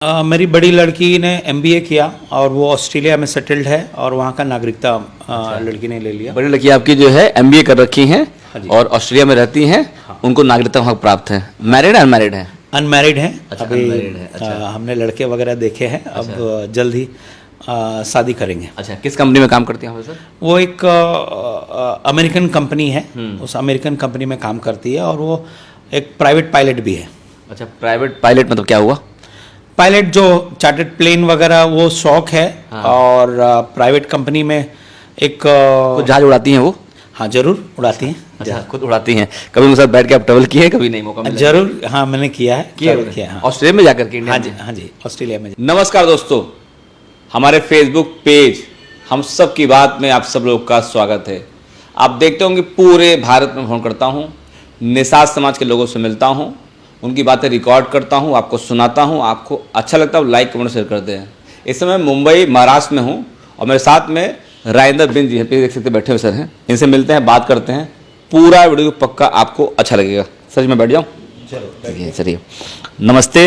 मेरी बड़ी लड़की ने एमबीए किया और वो ऑस्ट्रेलिया में सेटल्ड है और वहाँ का नागरिकता लड़की ने ले लिया। बड़ी लड़की आपकी जो है एमबीए कर रखी हैं हाँ जी। और ऑस्ट्रेलिया में रहती हैं। हाँ। उनको नागरिकता वहाँ प्राप्त है। मैरिड है अनमैरिड है? अनमैरिड हैं। अच्छा, अभी unmarried है। अच्छा। हमने लड़के वगैरह देखे हैं। अब जल्द ही शादी करेंगे। अच्छा, किस कंपनी में काम करती हैं सर? वो एक अमेरिकन कंपनी है, उस अमेरिकन कंपनी में काम करती है और वो एक प्राइवेट पायलट भी है। अच्छा, प्राइवेट पायलट मतलब क्या हुआ? पायलट जो चार्टर्ड प्लेन वगैरह वो शौक है। हाँ। और प्राइवेट कंपनी में एक कुछ जहाज उड़ाती हैं वो? हाँ जरूर उड़ाती हैं। अच्छा, खुद उड़ाती हैं। कभी उनके साथ बैठ के आप ट्रैवल किए हैं? कभी नहीं मौका मिला? जरूर, हाँ मैंने किया है। किया हाँ। ऑस्ट्रेलिया में जाकर के? इंडिया हाँ में? जी, हाँ जी, ऑस्ट्रेलिया में। नमस्कार दोस्तों, हमारे फेसबुक पेज हम सब की बात में आप सब लोग का स्वागत है। आप देखते होंगे पूरे भारत में भ्रमण करता हूँ, निषाद समाज के लोगों से मिलता हूँ, उनकी बातें रिकॉर्ड करता हूँ, आपको सुनाता हूँ। आपको अच्छा लगता है लाइक कमेंट शेयर करते हैं। इस समय मुंबई महाराष्ट्र में हूँ और मेरे साथ में राजेंद्र बिंद जी हैं, देख सकते बैठे हुए सर हैं। इनसे मिलते हैं, बात करते हैं। पूरा वीडियो पक्का आपको अच्छा लगेगा। सर मैं बैठ जाऊँ? चलिए चलिए। नमस्ते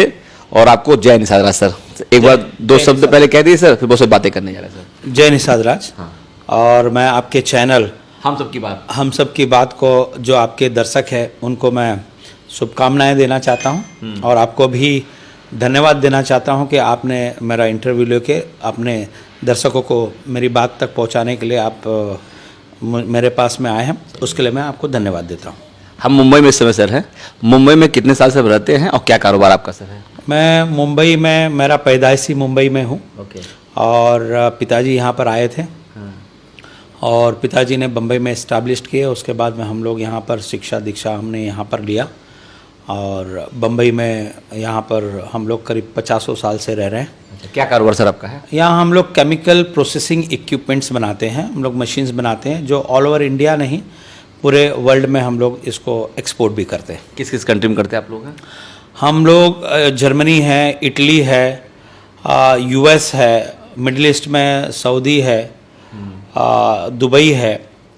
और आपको जय निषाद राज सर। एक बार दो शब्द पहले कह दिए सर, फिर बहुत सारी बातें करने जा रहे हैं सर। जय निषाद राज। हाँ। और मैं आपके चैनल हम सब की बात को जो आपके दर्शक है उनको मैं शुभकामनाएं देना चाहता हूं और आपको भी धन्यवाद देना चाहता हूं कि आपने मेरा इंटरव्यू लेके अपने दर्शकों को मेरी बात तक पहुंचाने के लिए आप मेरे पास में आए हैं, उसके लिए मैं आपको धन्यवाद देता हूं। हम मुंबई में इस समय सर हैं। मुंबई में कितने साल से रहते हैं और क्या कारोबार आपका सर है? मैं मुंबई में, मेरा पैदाइशी मुंबई में हूँ। ओके। और पिताजी यहाँ पर आए थे। हाँ। और पिताजी ने बम्बई में इस्टेब्लिश किए। उसके बाद में हम लोग यहाँ पर शिक्षा दीक्षा हमने यहाँ पर लिया और बम्बई में यहाँ पर हम लोग करीब 50 साल से रह रहे हैं। अच्छा, क्या कारोबार सर आपका है? यहाँ हम लोग केमिकल प्रोसेसिंग इक्विपमेंट्स बनाते हैं। हम लोग मशीन्स बनाते हैं जो ऑल ओवर इंडिया नहीं, पूरे वर्ल्ड में हम लोग इसको एक्सपोर्ट भी करते हैं। किस किस कंट्री में करते हैं आप लोग? हम लोग जर्मनी है, इटली है, यूएस है, मिडिल ईस्ट में सऊदी है, दुबई है।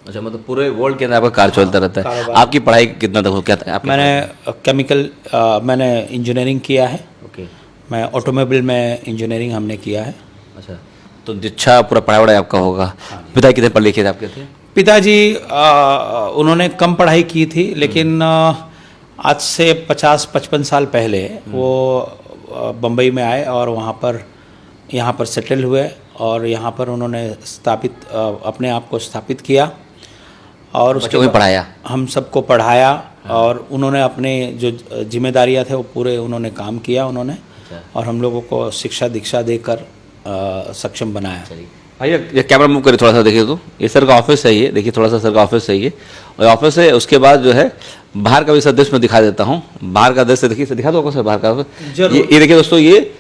अच्छा, मतलब पूरे वर्ल्ड के अंदर आपका कार चलता रहता है। आपकी पढ़ाई कितना तक हो? क्या था आपका? मैंने इंजीनियरिंग किया है। ओके। मैं ऑटोमोबाइल में इंजीनियरिंग हमने किया है। अच्छा, तो अच्छा पूरा पढ़ाई वढ़ाई आपका होगा। पिता कितने पढ़े लिखे थे आपके थे? पिताजी उन्होंने कम पढ़ाई की थी, लेकिन आज से 50-55 साल पहले वो बम्बई में आए और यहाँ पर सेटल हुए और यहाँ पर उन्होंने अपने आप को स्थापित किया और उसके बाद पढ़ाया, हम सबको पढ़ाया। और उन्होंने अपने जो जिम्मेदारियाँ थे वो पूरे उन्होंने काम किया उन्होंने। और हम लोगों को शिक्षा दीक्षा देकर सक्षम बनाया। भैया ये कैमरा मूव करिए थोड़ा सा, देखिए तो ये सर का ऑफिस है। ये देखिए थोड़ा सा सर का ऑफिस है ये, और ऑफिस है। उसके बाद जो है बाहर का भी सर दृश्य में दिखा देता हूँ। बाहर का दृश्य देखिए, दिखा दो सर बाहर का। ये देखिए दोस्तों, ये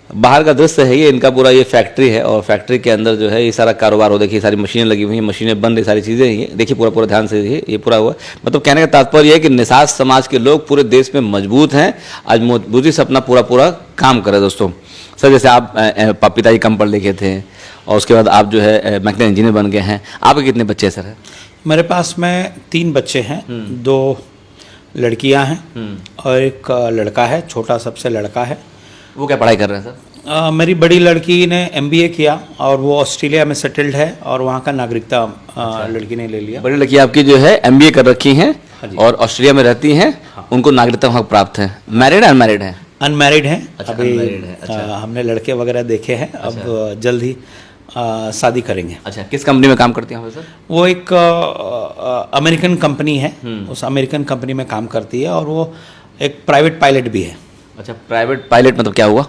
बाहर का दृश्य है। ये इनका पूरा ये फैक्ट्री है और फैक्ट्री के अंदर जो है ये सारा कारोबार हो। देखिए सारी मशीनें लगी हुई हैं, मशीनें बन रही, सारी चीज़ें ये देखिए पूरा ध्यान से देखिए। ये पूरा हुआ, मतलब कहने का तात्पर्य है कि निषाद समाज के लोग पूरे देश में मजबूत हैं, आज मजबूती से अपना पूरा काम करें दोस्तों। सर जैसे आप पिताजी कम पढ़ लिखे थे और उसके बाद आप जो है मैकेनिकल इंजीनियर बन गए हैं। आपके कितने बच्चे सर हैं? मेरे पास में 3 बच्चे हैं। 2 लड़कियां हैं और एक लड़का है, छोटा सबसे लड़का है। वो क्या पढ़ाई कर रहे हैं सर? मेरी बड़ी लड़की ने एमबीए किया और वो ऑस्ट्रेलिया में सेटल्ड है और वहाँ का नागरिकता लड़की ने ले लिया। बड़ी लड़की आपकी जो है एमबीए कर रखी हैं। हाँ जी। और ऑस्ट्रेलिया में रहती हैं। हाँ। उनको नागरिकता वहाँ प्राप्त है। मैरिड है अनमैरिड है? अनमैरिड हैं। अच्छा, अभी unmarried है। अच्छा। हमने लड़के वगैरह देखे हैं। अब जल्द ही शादी करेंगे। अच्छा, किस कंपनी में काम करती हैं सर? वो एक अमेरिकन कंपनी है, उस अमेरिकन कंपनी में काम करती है और वो एक प्राइवेट पायलट भी है। अच्छा, प्राइवेट पायलट मतलब क्या हुआ?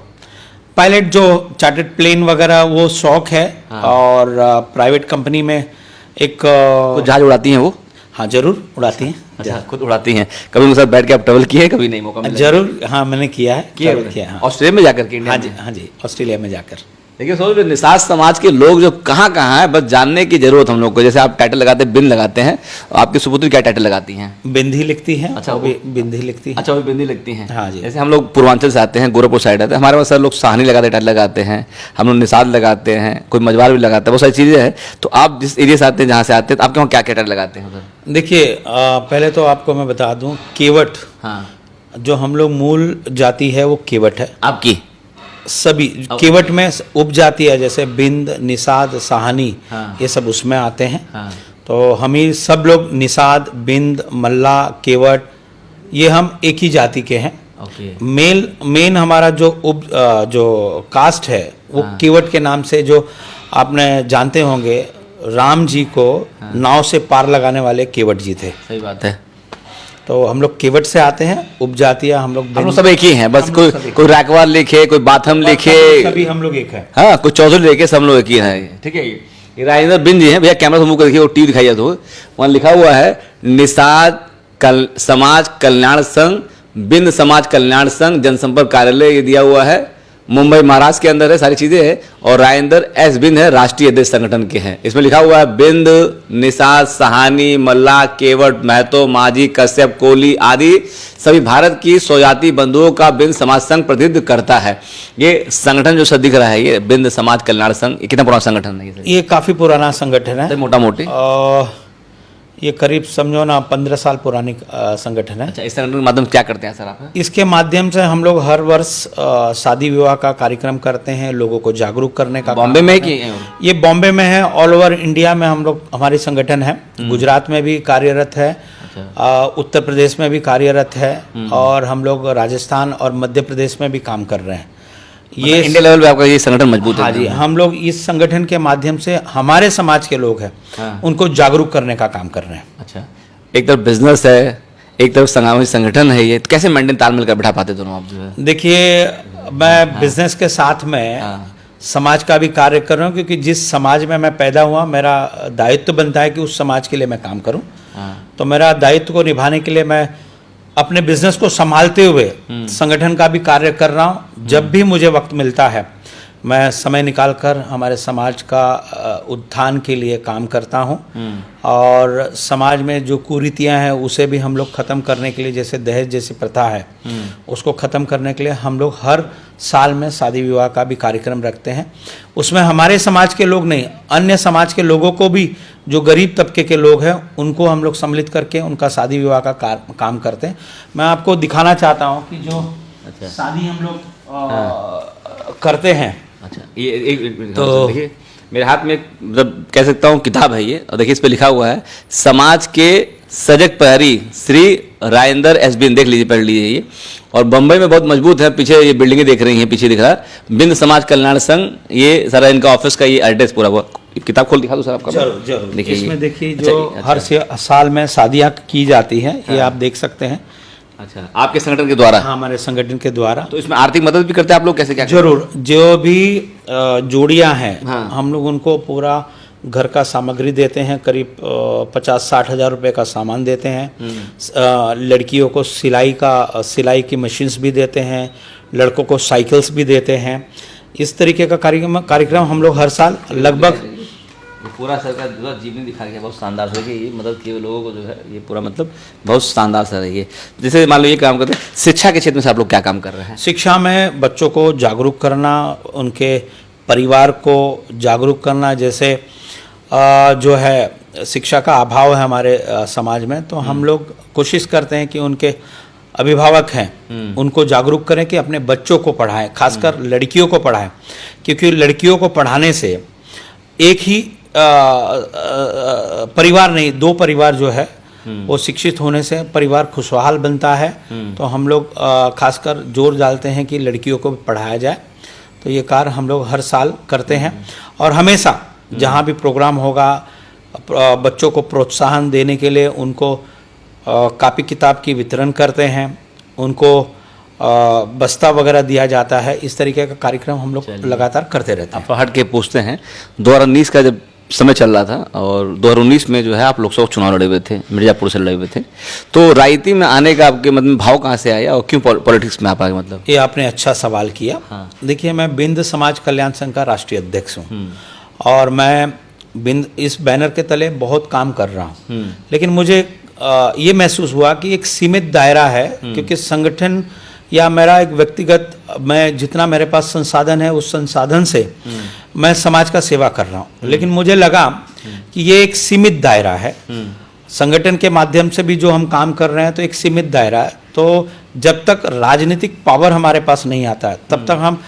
पायलट जो चार्टर्ड प्लेन वगैरह वो शौक है। हाँ। और प्राइवेट कंपनी में एक कुछ जहाज उड़ाती हैं वो? हाँ जरूर उड़ाती हैं। अच्छा, खुद उड़ाती हैं। कभी उनके साथ बैठ के आप ट्रैवल किए हैं? कभी नहीं मौका मिला? जरूर, हाँ मैंने किया है। किया हाँ। ऑस्ट्रेलिया में जाकर के? हाँ जी, हाँ जी, ऑस्ट्रेलिया में जाकर। देखिए सोच निषाद समाज के लोग जो कहाँ है, बस जानने की जरूरत हम लोग को। जैसे आप टाइटल लगाते हैं, बिंद लगाते हैं, आपकी सुपुत्री क्या टाइटल लगाती हैं? बिंदी लिखती हैं। अच्छा, वो भी बिंदी लिखती है। अच्छा, वो बिंदी लिखती हैं। हाँ जी। जैसे हम लोग पूर्वांचल से आते हैं, गोरखपुर साइड आते हैं, हमारे पास सर लोग साहनी लगाते हैं, टाइटल लगाते हैं, हम लोग निषाद लगाते हैं, कोई मजबार भी लगाता है, बहुत सारी चीज़ें हैं। तो आप जिस एरिया से आते हैं, जहाँ से आते हैं, तो आपके वहाँ क्या टाइटल लगाते हैं सर? देखिए पहले तो आपको मैं बता दूं, केवट। हाँ। जो हम लोग मूल जाति है वो केवट है। आपकी? सभी केवट में उपजाति है, जैसे बिंद, निषाद, साहनी, हाँ। ये सब उसमें आते हैं। हाँ। तो हम ही सब लोग निषाद, बिंद, मल्ला, केवट, ये हम एक ही जाति के हैं। ओके। मेन हमारा जो कास्ट है वो केवट के नाम से, जो आपने जानते होंगे राम जी को नाव से पार लगाने वाले केवट जी थे। सही बात है। तो हम लोग केवट से आते हैं। उपजातियां हम लोग सब एक ही हैं, बस कोई राकवार लिखे, कोई बाथम लिखे, सभी हम लोग एक हैं। हाँ, कोई चौधरी लिखे, सब लोग एक ही हैं। ठीक है। ये राजेंद्र बिंद जी हैं भैया, कैमरा से मुंह कर देखिए, वो टीवी दिखाइए तो वहाँ लिखा हुआ है निषाद समाज कल्याण संघ, बिंद समाज कल्याण संघ, जनसंपर्क कार्यालय, ये दिया हुआ है, मुंबई महाराष्ट्र के अंदर है, सारी चीजें हैं। और राजेंद्र एस बिंद है, राष्ट्रीय अध्यक्ष संगठन के हैं। इसमें लिखा हुआ है बिंद, निषाद, सहानी, मल्ला, केवट, महतो, माझी, कश्यप, कोहली आदि सभी भारत की स्वजाति बंधुओं का बिंद समाज संघ प्रतिनिधित्व करता है। ये संगठन जो सब दिख रहा है, ये बिंद समाज कल्याण संघ, ये कितना पुराना संगठन है? ये काफी पुराना संगठन है, मोटा मोटी ये करीब समझो ना 15 साल पुरानी संगठन है। अच्छा, इस संगठन के माध्यम क्या करते हैं सर आप? इसके माध्यम से हम लोग हर वर्ष शादी विवाह का कार्यक्रम करते हैं, लोगों को जागरूक करने का। बॉम्बे में कि ये बॉम्बे में है, ऑल ओवर इंडिया में हम लोग, हमारी संगठन है। गुजरात में भी कार्यरत है, उत्तर प्रदेश में भी कार्यरत है, और हम लोग राजस्थान और मध्य प्रदेश में भी काम कर रहे हैं। ये इंडिया लेवल पे आपका ये संगठन मजबूत है? हाँ जी, हम लोग इस संगठन के माध्यम से हमारे समाज के लोग हैं, उनको जागरूक करने का काम कर रहे हैं। अच्छा, एक तरफ बिजनेस है, एक तरफ सामाजिक संगठन है, ये कैसे मेंटेन तालमेल कर बैठा पाते दोनों आप जो है? देखिए, मैं बिजनेस के साथ में समाज का भी कार्य कर रहा हूँ, क्योंकि जिस समाज में मैं पैदा हुआ, मेरा दायित्व बनता है कि उस समाज के लिए मैं काम करूँ। तो मेरा दायित्व को निभाने के लिए मैं अपने बिजनेस को संभालते हुए संगठन का भी कार्य कर रहा हूँ। जब भी मुझे वक्त मिलता है, मैं समय निकालकर हमारे समाज का उत्थान के लिए काम करता हूँ। और समाज में जो कुरीतियाँ हैं उसे भी हम लोग ख़त्म करने के लिए, जैसे दहेज जैसी प्रथा है, उसको ख़त्म करने के लिए हम लोग हर साल में शादी विवाह का भी कार्यक्रम रखते हैं। उसमें हमारे समाज के लोग नहीं, अन्य समाज के लोगों को भी, जो गरीब तबके के लोग हैं, उनको हम लोग सम्मिलित करके उनका शादी विवाह का काम करते हैं। मैं आपको दिखाना चाहता हूँ कि जो शादी हम लोग करते हैं। अच्छा, ये एक तो देखिए, मेरे हाथ में मतलब कह सकता हूँ किताब है ये, और देखिए इस पे लिखा हुआ है समाज के सजग प्रहरी श्री राजेंद्र एस बिंद, देख लीजिए, पढ़ लीजिए ये। और बम्बई में बहुत मजबूत है, पीछे ये बिल्डिंगें देख रही हैं, पीछे दिख रहा है बिंद समाज कल्याण संघ, ये सारा इनका ऑफिस का ये एड्रेस पूरा हुआ। किताब खोल दिखा दो सर आपका। जरूर। देखिए, इसमें देखिए जो हर साल में शादियाँ की जाती हैं, ये आप देख सकते हैं। अच्छा, आपके संगठन के द्वारा? हाँ, हमारे संगठन के द्वारा। तो इसमें आर्थिक मदद भी करते हैं आप लोग, कैसे क्या? जरूर, जो भी जोड़ियां हैं, हम लोग उनको पूरा घर का सामग्री देते हैं, करीब 50-60 हज़ार रुपये का सामान देते हैं। लड़कियों को सिलाई की मशीन्स भी देते हैं, लड़कों को साइकिल्स भी देते हैं। इस तरीके का कार्यक्रम हम लोग हर साल लगभग पूरा सर का जो जीवनी दिखा गया, बहुत शानदार सर, ये मदद किए लोगों को जो है, ये पूरा मतलब बहुत शानदार सर है ये। जैसे मान लो ये काम करते हैं, शिक्षा के क्षेत्र में से आप लोग क्या काम कर रहे हैं? शिक्षा में बच्चों को जागरूक करना, उनके परिवार को जागरूक करना। जैसे जो है शिक्षा का अभाव है हमारे समाज में, तो हम लोग कोशिश करते हैं कि उनके अभिभावक हैं उनको जागरूक करें कि अपने बच्चों को पढ़ाएं, खासकर लड़कियों को पढ़ाएं, क्योंकि लड़कियों को पढ़ाने से एक ही परिवार नहीं, 2 परिवार जो है वो शिक्षित होने से परिवार खुशहाल बनता है। तो हम लोग खासकर जोर डालते हैं कि लड़कियों को पढ़ाया जाए। तो ये कार्य हम लोग हर साल करते हैं, और हमेशा जहाँ भी प्रोग्राम होगा, बच्चों को प्रोत्साहन देने के लिए उनको कापी किताब की वितरण करते हैं, उनको बस्ता वगैरह दिया जाता है। इस तरीके का कार्यक्रम हम लोग लगातार करते रहते हैं। आप हट के पूछते हैं, 2019 का जब समय चल रहा था, और 2019 में जो है आप लोकसभा चुनाव लड़े हुए थे, मिर्जापुर से लड़े हुए थे, तो राजनीति में आने का आपके मतलब भाव कहाँ से आया, और क्यों पॉलिटिक्स में आप आए? मतलब ये आपने अच्छा सवाल किया। देखिए, मैं बिंद समाज कल्याण संघ का राष्ट्रीय अध्यक्ष हूँ, और मैं बिंद इस बैनर के तले बहुत काम कर रहा हूँ। लेकिन मुझे ये महसूस हुआ कि एक सीमित दायरा है, क्योंकि संगठन या मेरा एक व्यक्तिगत, मैं जितना मेरे पास संसाधन है उस संसाधन से मैं समाज का सेवा कर रहा हूँ। लेकिन मुझे लगा कि ये एक सीमित दायरा है, संगठन के माध्यम से भी जो हम काम कर रहे हैं तो एक सीमित दायरा है। तो जब तक राजनीतिक पावर हमारे पास नहीं आता है, तब तक हम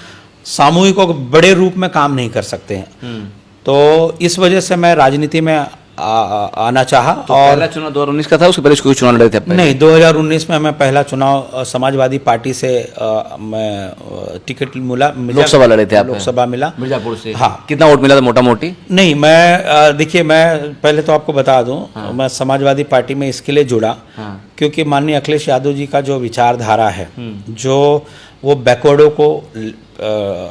सामूहिक और बड़े रूप में काम नहीं कर सकते हैं। तो इस वजह से मैं राजनीति में आना चाहा। तो और पहला चुनाव 2019 का था, उसके पहले कोई चुनाव लड़े थे आप पहले? नहीं, 2019 में मैं पहला चुनाव समाजवादी पार्टी से मैं टिकट मिला। लोकसभा लड़े थे आप? लोकसभा मिला मिर्जापुर से। हाँ। कितना वोट मिला था मोटा मोटी? नहीं, मैं देखिए, मैं पहले तो आपको बता दूं, मैं समाजवादी पार्टी में इसके लिए जुड़ा क्योंकि माननीय अखिलेश यादव जी का जो विचारधारा है, जो वो बैकवर्डों को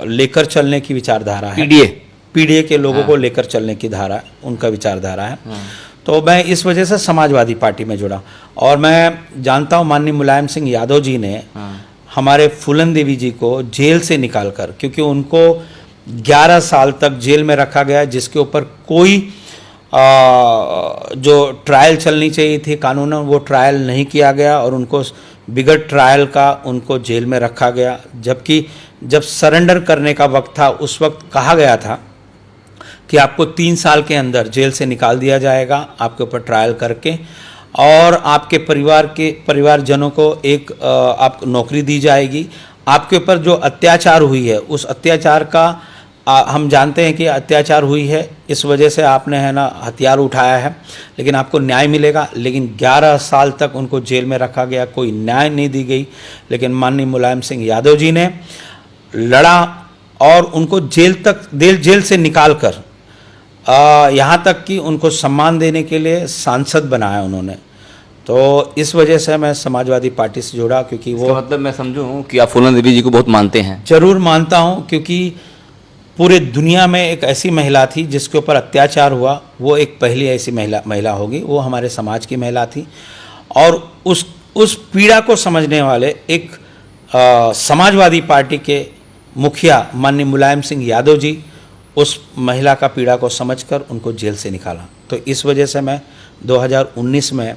लेकर चलने की विचारधारा है, पीडीए के लोगों को लेकर चलने की धारा, उनका विचारधारा है। तो मैं इस वजह से समाजवादी पार्टी में जुड़ा। और मैं जानता हूं माननीय मुलायम सिंह यादव जी ने हमारे फूलन देवी जी को जेल से निकालकर, क्योंकि उनको 11 साल तक जेल में रखा गया, जिसके ऊपर कोई जो ट्रायल चलनी चाहिए थी कानूनन, वो ट्रायल नहीं किया गया और उनको बिगड़ ट्रायल का उनको जेल में रखा गया। जबकि जब सरेंडर करने का वक्त था, उस वक्त कहा गया था कि आपको 3 साल के अंदर जेल से निकाल दिया जाएगा, आपके ऊपर ट्रायल करके, और आपके परिवारजनों को एक आप नौकरी दी जाएगी। आपके ऊपर जो अत्याचार हुई है, उस अत्याचार का हम जानते हैं कि अत्याचार हुई है, इस वजह से आपने है ना हथियार उठाया है, लेकिन आपको न्याय मिलेगा। लेकिन 11 साल तक उनको जेल में रखा गया, कोई न्याय नहीं दी गई। लेकिन माननीय मुलायम सिंह यादव जी ने लड़ा और उनको जेल से निकाल कर यहाँ तक कि उनको सम्मान देने के लिए सांसद बनाया उन्होंने। तो इस वजह से मैं समाजवादी पार्टी से जुड़ा, क्योंकि वो मतलब मैं समझूं कि आप फूलन देवी जी को बहुत मानते हैं? जरूर मानता हूँ, क्योंकि पूरे दुनिया में एक ऐसी महिला थी जिसके ऊपर अत्याचार हुआ, वो एक पहली ऐसी महिला होगी, वो हमारे समाज की महिला थी। और उस पीड़ा को समझने वाले एक समाजवादी पार्टी के मुखिया माननीय मुलायम सिंह यादव जी उस महिला का पीड़ा को समझकर उनको जेल से निकाला। तो इस वजह से मैं 2019 में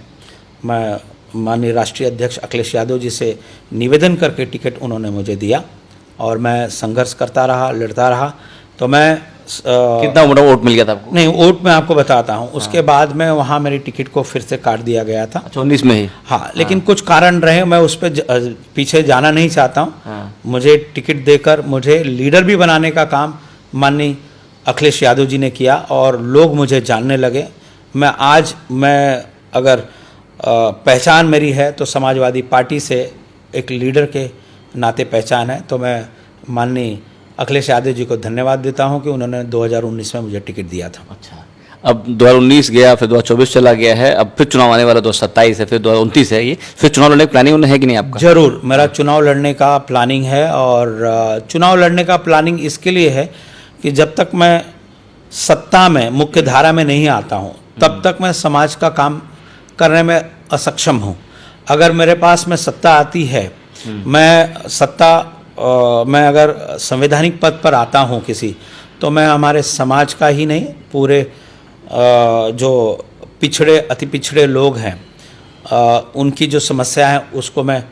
मैं माननीय राष्ट्रीय अध्यक्ष अखिलेश यादव जी से निवेदन करके टिकट उन्होंने मुझे दिया और मैं संघर्ष करता रहा, लड़ता रहा। तो मैं कितना वोट मिल गया था आपको? नहीं, वोट मैं आपको बताता हूँ। उसके बाद में वहाँ मेरी टिकट को फिर से काट दिया गया था। अच्छा, 19 में ही? हाँ, लेकिन कुछ कारण रहे, मैं उस पर पीछे जाना नहीं चाहता हूँ। मुझे टिकट देकर मुझे लीडर भी बनाने का काम माननीय अखिलेश यादव जी ने किया और लोग मुझे जानने लगे। मैं अगर पहचान मेरी है तो समाजवादी पार्टी से एक लीडर के नाते पहचान है। तो मैं माननीय अखिलेश यादव जी को धन्यवाद देता हूं कि उन्होंने 2019 में मुझे टिकट दिया था। अच्छा, अब 2019 गया, फिर 2024 चला गया है, अब फिर चुनाव आने वाला 2027 है, फिर 2029 है, ये फिर चुनाव लड़ने की प्लानिंग है कि नहीं आपका? जरूर, मेरा चुनाव लड़ने का प्लानिंग है। और चुनाव लड़ने का प्लानिंग इसके लिए है कि जब तक मैं सत्ता में मुख्य धारा में नहीं आता हूं, तब तक मैं समाज का काम करने में असक्षम हूं। अगर मेरे पास में सत्ता आती है, मैं अगर संवैधानिक पद पर आता हूं किसी, तो मैं हमारे समाज का ही नहीं, पूरे जो अति पिछड़े लोग हैं, उनकी जो समस्या है उसको मैं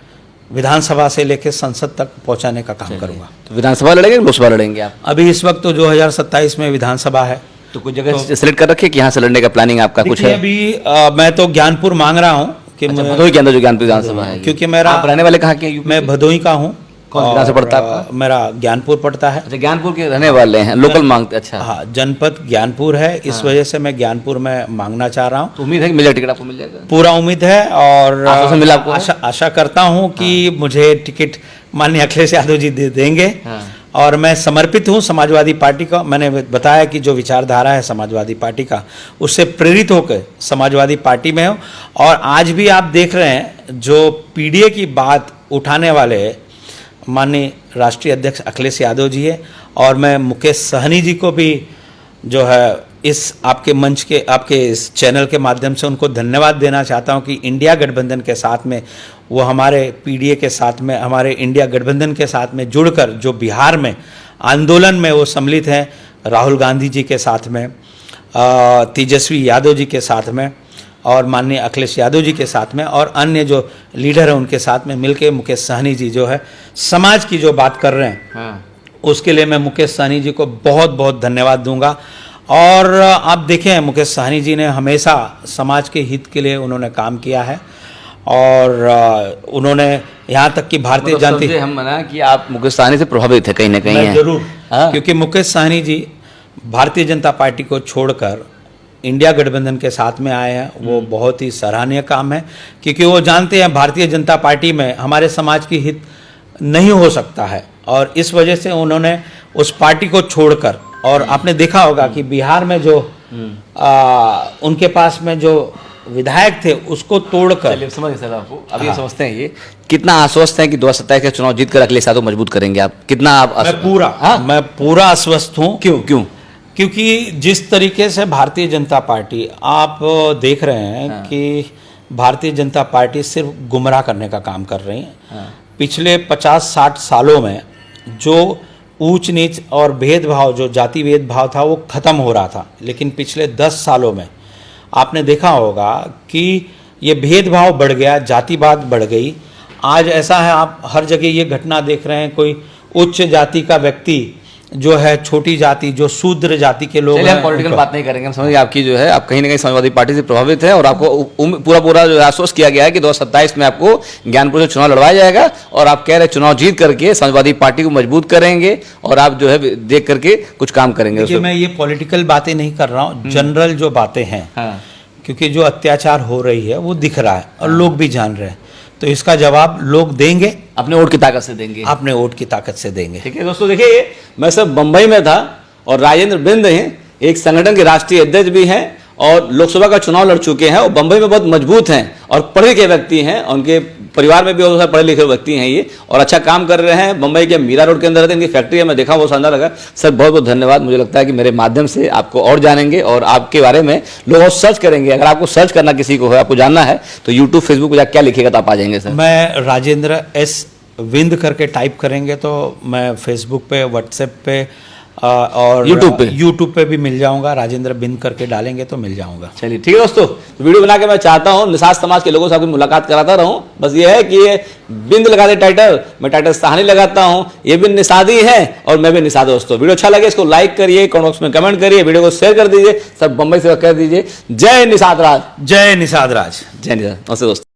विधानसभा से लेकर संसद तक पहुंचाने का काम करूंगा। तो विधानसभा लड़ेंगे, लोकसभा लड़ेंगे आप? अभी इस वक्त तो 2027 में विधानसभा है। तो कुछ जगह सेलेक्ट कर रखिए कि यहाँ से लड़ने का प्लानिंग आपका कुछ है? अभी मैं तो ज्ञानपुर मांग रहा हूँ कि भदोही के अंदर जो ज्ञानपुर विधानसभा है, क्योंकि आप रहने वाले कहाँ के? मैं भदोही का हूँ। कौन विधानसभा पड़ता है आपका? मेरा ज्ञानपुर पड़ता है। अच्छा, ज्ञानपुर के रहने वाले हैं, लोकल मांगते? अच्छा हाँ, जनपद ज्ञानपुर है, इस वजह से मैं ज्ञानपुर में मांगना चाह रहा हूँ। तो उम्मीद है कि मिल जाएगा टिकट, आपको मिल जाएगा? पूरा उम्मीद है और मिला आपको? आशा करता हूँ कि मुझे टिकट माननीय अखिलेश यादव जी दे देंगे। और मैं समर्पित हूँ समाजवादी पार्टी का। मैंने बताया कि जो विचारधारा है समाजवादी पार्टी का, उससे प्रेरित होकर समाजवादी पार्टी में हूँ। और आज भी आप देख रहे हैं जो पीडीए की बात उठाने वाले माननीय राष्ट्रीय अध्यक्ष अखिलेश यादव जी है। और मैं मुकेश सहनी जी को भी जो है इस आपके मंच के, आपके इस चैनल के माध्यम से उनको धन्यवाद देना चाहता हूं कि इंडिया गठबंधन के साथ में वो हमारे पीडीए के साथ में, हमारे इंडिया गठबंधन के साथ में जुड़कर जो बिहार में आंदोलन में वो सम्मिलित हैं, राहुल गांधी जी के साथ में, तेजस्वी यादव जी के साथ में और माननीय अखिलेश यादव जी के साथ में और अन्य जो लीडर हैं उनके साथ में मिलके मुकेश सहनी जी जो है समाज की जो बात कर रहे हैं, उसके लिए मैं मुकेश सहनी जी को बहुत बहुत धन्यवाद दूंगा। और आप देखें, मुकेश सहनी जी ने हमेशा समाज के हित के लिए उन्होंने काम किया है और उन्होंने यहाँ तक कि भारतीय मतलब जनता समझे हम ना कि आप मुकेश सहनी से प्रभावित है कहीं ना कहीं मैं हैं। जरूर, हाँ। क्योंकि मुकेश सहनी जी भारतीय जनता पार्टी को छोड़कर इंडिया गठबंधन के साथ में आए हैं, वो बहुत ही सराहनीय काम है, क्योंकि वो जानते हैं भारतीय जनता पार्टी में हमारे समाज की हित नहीं हो सकता है, और इस वजह से उन्होंने उस पार्टी को छोड़कर, और आपने देखा होगा कि बिहार में जो उनके पास में जो विधायक थे उसको तोड़कर, चलिए समझ गए सर आपको। अब ये समझते हैं ये कितना आश्वस्त हैं कि 2027 के चुनाव जीत कर अगले साल को मजबूत करेंगे आप, कितना आप मैं पूरा आश्वस्त हूँ। क्यों क्योंकि जिस तरीके से भारतीय जनता पार्टी, आप देख रहे हैं कि भारतीय जनता पार्टी सिर्फ गुमराह करने का काम कर रही है। पिछले 50-60 सालों में जो ऊंच नीच और भेदभाव, जो जाति भेदभाव था, वो खत्म हो रहा था, लेकिन पिछले 10 सालों में आपने देखा होगा कि ये भेदभाव बढ़ गया, जातिवाद बढ़ गई। आज ऐसा है, आप हर जगह ये घटना देख रहे हैं, कोई उच्च जाति का व्यक्ति जो है, छोटी जाति, जो शूद्र जाति के लोग हैं, हम पॉलिटिकल बात नहीं करेंगे। हम समझ आपकी जो है, आप कहीं ना कहीं समाजवादी पार्टी से प्रभावित है, और आपको पूरा जो आश्वस्त किया गया है कि 2027 में आपको ज्ञानपुर से चुनाव लड़वाया जाएगा, और आप कह रहे हैं चुनाव जीत करके समाजवादी पार्टी को मजबूत करेंगे, और आप जो है देख करके कुछ काम करेंगे। देखिए, मैं ये पॉलिटिकल बातें नहीं कर रहा हूँ, जनरल जो बातें हैं, क्योंकि जो अत्याचार हो रही है वो दिख रहा है और लोग भी जान रहे हैं, तो इसका जवाब लोग देंगे, अपने वोट की ताकत से देंगे, अपने वोट की ताकत से देंगे। ठीक है दोस्तों, देखिए मैं सब बंबई में था, और राजेंद्र बिंद हैं, एक संगठन के राष्ट्रीय अध्यक्ष भी हैं, और लोकसभा का चुनाव लड़ चुके हैं, और बंबई में बहुत मजबूत हैं, और पढ़े लिखे व्यक्ति हैं, उनके परिवार में भी बहुत सारे पढ़े लिखे व्यक्ति हैं ये, और अच्छा काम कर रहे हैं। बंबई के मीरा रोड के अंदर रहते हैं, इनकी फैक्ट्री है, मैं देखा, बहुत शानदार लगा। सर बहुत बहुत धन्यवाद। मुझे लगता है कि मेरे माध्यम से आपको और जानेंगे, और आपके बारे में लोग सर्च करेंगे। अगर आपको सर्च करना किसी को है, आपको जानना है, तो यूट्यूब फेसबुक पर क्या लिखेगा तो आप आ जाएंगे सर। मैं राजेंद्र एस विंद करके टाइप करेंगे तो मैं फेसबुक पे, व्हाट्सएप पे और यूट्यूब पे भी मिल जाऊंगा। राजेंद्र बिंद करके डालेंगे तो मिल जाऊंगा। चलिए ठीक है दोस्तों, तो वीडियो बना के मैं चाहता हूँ निषाद समाज के लोगों से आपकी मुलाकात कराता रहूं। बस ये है कि ये बिंद लगा दे टाइटल, मैं टाइटल सहनी लगाता हूँ, ये भी निषादी है और मैं भी निषाद। दोस्तों वीडियो अच्छा लगे इसको लाइक करिए, कमेंट बॉक्स में कमेंट करिए, वीडियो को शेयर कर दीजिए, सब बंबई से कर दीजिए। जय निषाद राज, जय निषाद राज, जय निषाद। नमस्ते दोस्तों।